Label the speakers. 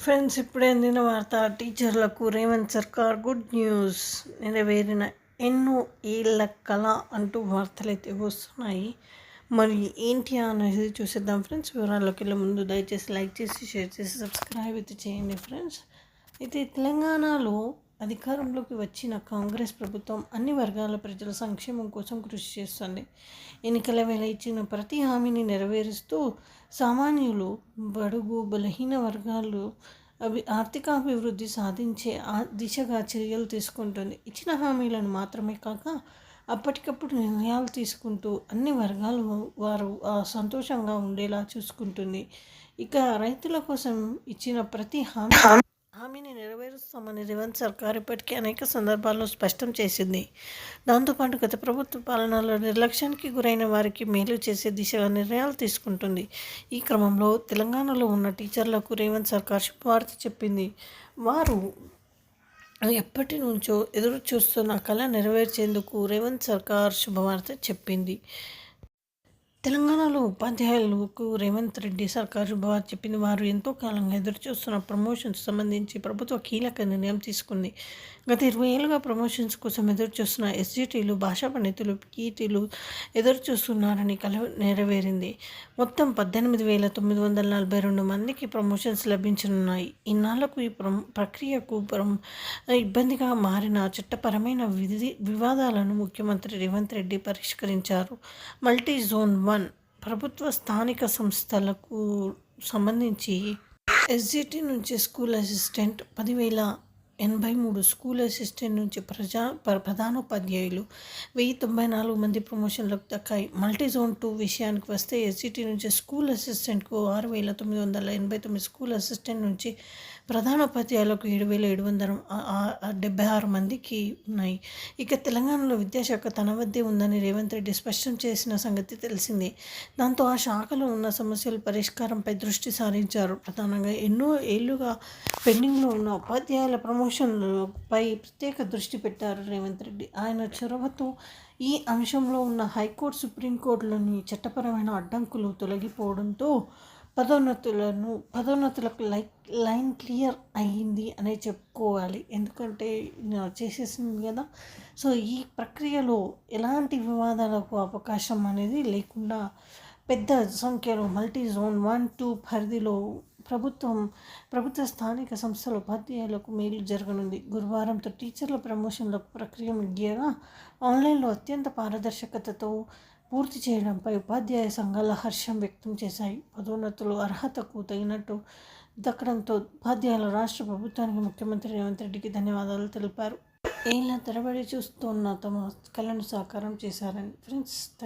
Speaker 1: Friends, ఇప్పుడే అందిన వార్త. టీచర్లకు రేవంత్ సర్కార్ గుడ్ న్యూస్. నెరవేరిన ఎన్నో ఏళ్ల కళ అంటూ వార్తలైతే వస్తున్నాయి. మరి ఏంటి అనేది చూసేద్దాం ఫ్రెండ్స్. వివరాల్లోకి వెళ్ళే ముందు దయచేసి లైక్ చేసి, షేర్ చేసి, సబ్స్క్రైబ్ అయితే చేయండి ఫ్రెండ్స్. అయితే తెలంగాణలో అధికారంలోకి వచ్చిన కాంగ్రెస్ ప్రభుత్వం అన్ని వర్గాల ప్రజల సంక్షేమం కోసం కృషి చేస్తుంది. ఎన్నికల వేళ ఇచ్చిన ప్రతి హామీని నెరవేరుస్తూ సామాన్యులు, బడుగు బలహీన వర్గాలు ఆర్థికాభివృద్ధి సాధించే దిశగా చర్యలు తీసుకుంటుంది. ఇచ్చిన హామీలను మాత్రమే కాక అప్పటికప్పుడు నిర్ణయాలు తీసుకుంటూ అన్ని వర్గాలు వారు సంతోషంగా ఉండేలా చూసుకుంటుంది. ఇక రైతుల కోసం ఇచ్చిన ప్రతి హామీని నెరవేరుస్తామని రేవంత్ సర్కార్ ఇప్పటికే అనేక సందర్భాల్లో స్పష్టం చేసింది. దాంతోపాటు గత ప్రభుత్వ పాలనలో నిర్లక్ష్యానికి గురైన వారికి మేలు చేసే దిశగా నిర్ణయాలు తీసుకుంటుంది. ఈ క్రమంలో తెలంగాణలో ఉన్న టీచర్లకు రేవంత్ సర్కార్ శుభవార్త చెప్పింది. వారు ఎప్పటి నుంచో ఎదురు చూస్తున్న కళ నెరవేర్చేందుకు రేవంత్ సర్కార్ శుభవార్త చెప్పింది. తెలంగాణలో ఉపాధ్యాయులకు రేవంత్ రెడ్డి సర్కార్ శుభవార్త చెప్పింది. వారు ఎంతో కాలంగా ఎదురుచూస్తున్న ప్రమోషన్స్ సంబంధించి ప్రభుత్వ కీలక నిర్ణయం తీసుకుంది. గత 20 ఏళ్ళుగా ప్రమోషన్స్ కోసం ఎదురుచూస్తున్న ఎస్జిటీలు, భాషా పండితులు, పీఈటీలు ఎదురుచూస్తున్నారని కల నెరవేరింది. మొత్తం 18,942 మందికి ప్రమోషన్స్ లభించనున్నాయి. ఇన్నాళ్లకు ఈ ప్రక్రియకు ఇబ్బందిగా మారిన చట్టపరమైన వివాదాలను ముఖ్యమంత్రి రేవంత్ రెడ్డి పరిష్కరించారు. మల్టీ జోన్ 1 ప్రభుత్వ స్థానిక సంస్థలకు సంబంధించి ఎస్జిటి నుంచి స్కూల్ అసిస్టెంట్ 10,083, స్కూల్ అసిస్టెంట్ నుంచి ప్రధానోపాధ్యాయులు 1,094 మంది ప్రమోషన్లకు దక్కాయి. మల్టీ జోన్ 2 విషయానికి వస్తే ఎస్జిటి నుంచి స్కూల్ అసిస్టెంట్కు 6,989, స్కూల్ అసిస్టెంట్ నుంచి ప్రధానోపాధ్యాయులకు 7,776 మందికి ఉన్నాయి. ఇక తెలంగాణలో విద్యాశాఖ తన వద్దే ఉందని రేవంత్ రెడ్డి స్పష్టం చేసిన సంగతి తెలిసిందే. దాంతో ఆ శాఖలో ఉన్న సమస్యల పరిష్కారంపై దృష్టి సారించారు. ప్రధానంగా ఎన్నో ఏళ్లుగా పెండింగ్లో ఉన్న ఉపాధ్యాయుల ప్రమోషన్లపై ప్రత్యేక దృష్టి పెట్టారు రేవంత్ రెడ్డి. ఆయన చొరవతో ఈ అంశంలో ఉన్న హైకోర్టు, సుప్రీంకోర్టులోని చట్టపరమైన అడ్డంకులు తొలగిపోవడంతో పదోన్నతులకు లైన్ క్లియర్ అయ్యింది అనే చెప్పుకోవాలి. ఎందుకంటే చేసేసింది కదా. సో ఈ ప్రక్రియలో ఎలాంటి వివాదాలకు అవకాశం అనేది లేకుండా పెద్ద సంఖ్యలో మల్టీ జోన్ 1, 2 పరిధిలో ప్రభుత్వ స్థానిక సంస్థల ఉపాధ్యాయులకు మేలు జరగనుంది. గురువారంతో టీచర్ల ప్రమోషన్ల ప్రక్రియ ముగియగా ఆన్లైన్లో అత్యంత పారదర్శకతతో పూర్తి చేయడంపై ఉపాధ్యాయ సంఘాల హర్షం వ్యక్తం చేశాయి. పదోన్నతులు అర్హతకు తగినట్టు దక్కడంతో ఉపాధ్యాయుల రాష్ట్ర ప్రభుత్వానికి ముఖ్యమంత్రి రేవంత్ రెడ్డికి ధన్యవాదాలు తెలిపారు. ఏళ్ల తరబడి చూస్తున్న తమ కళను సాకారం చేశారని. ఫ్రెండ్స్.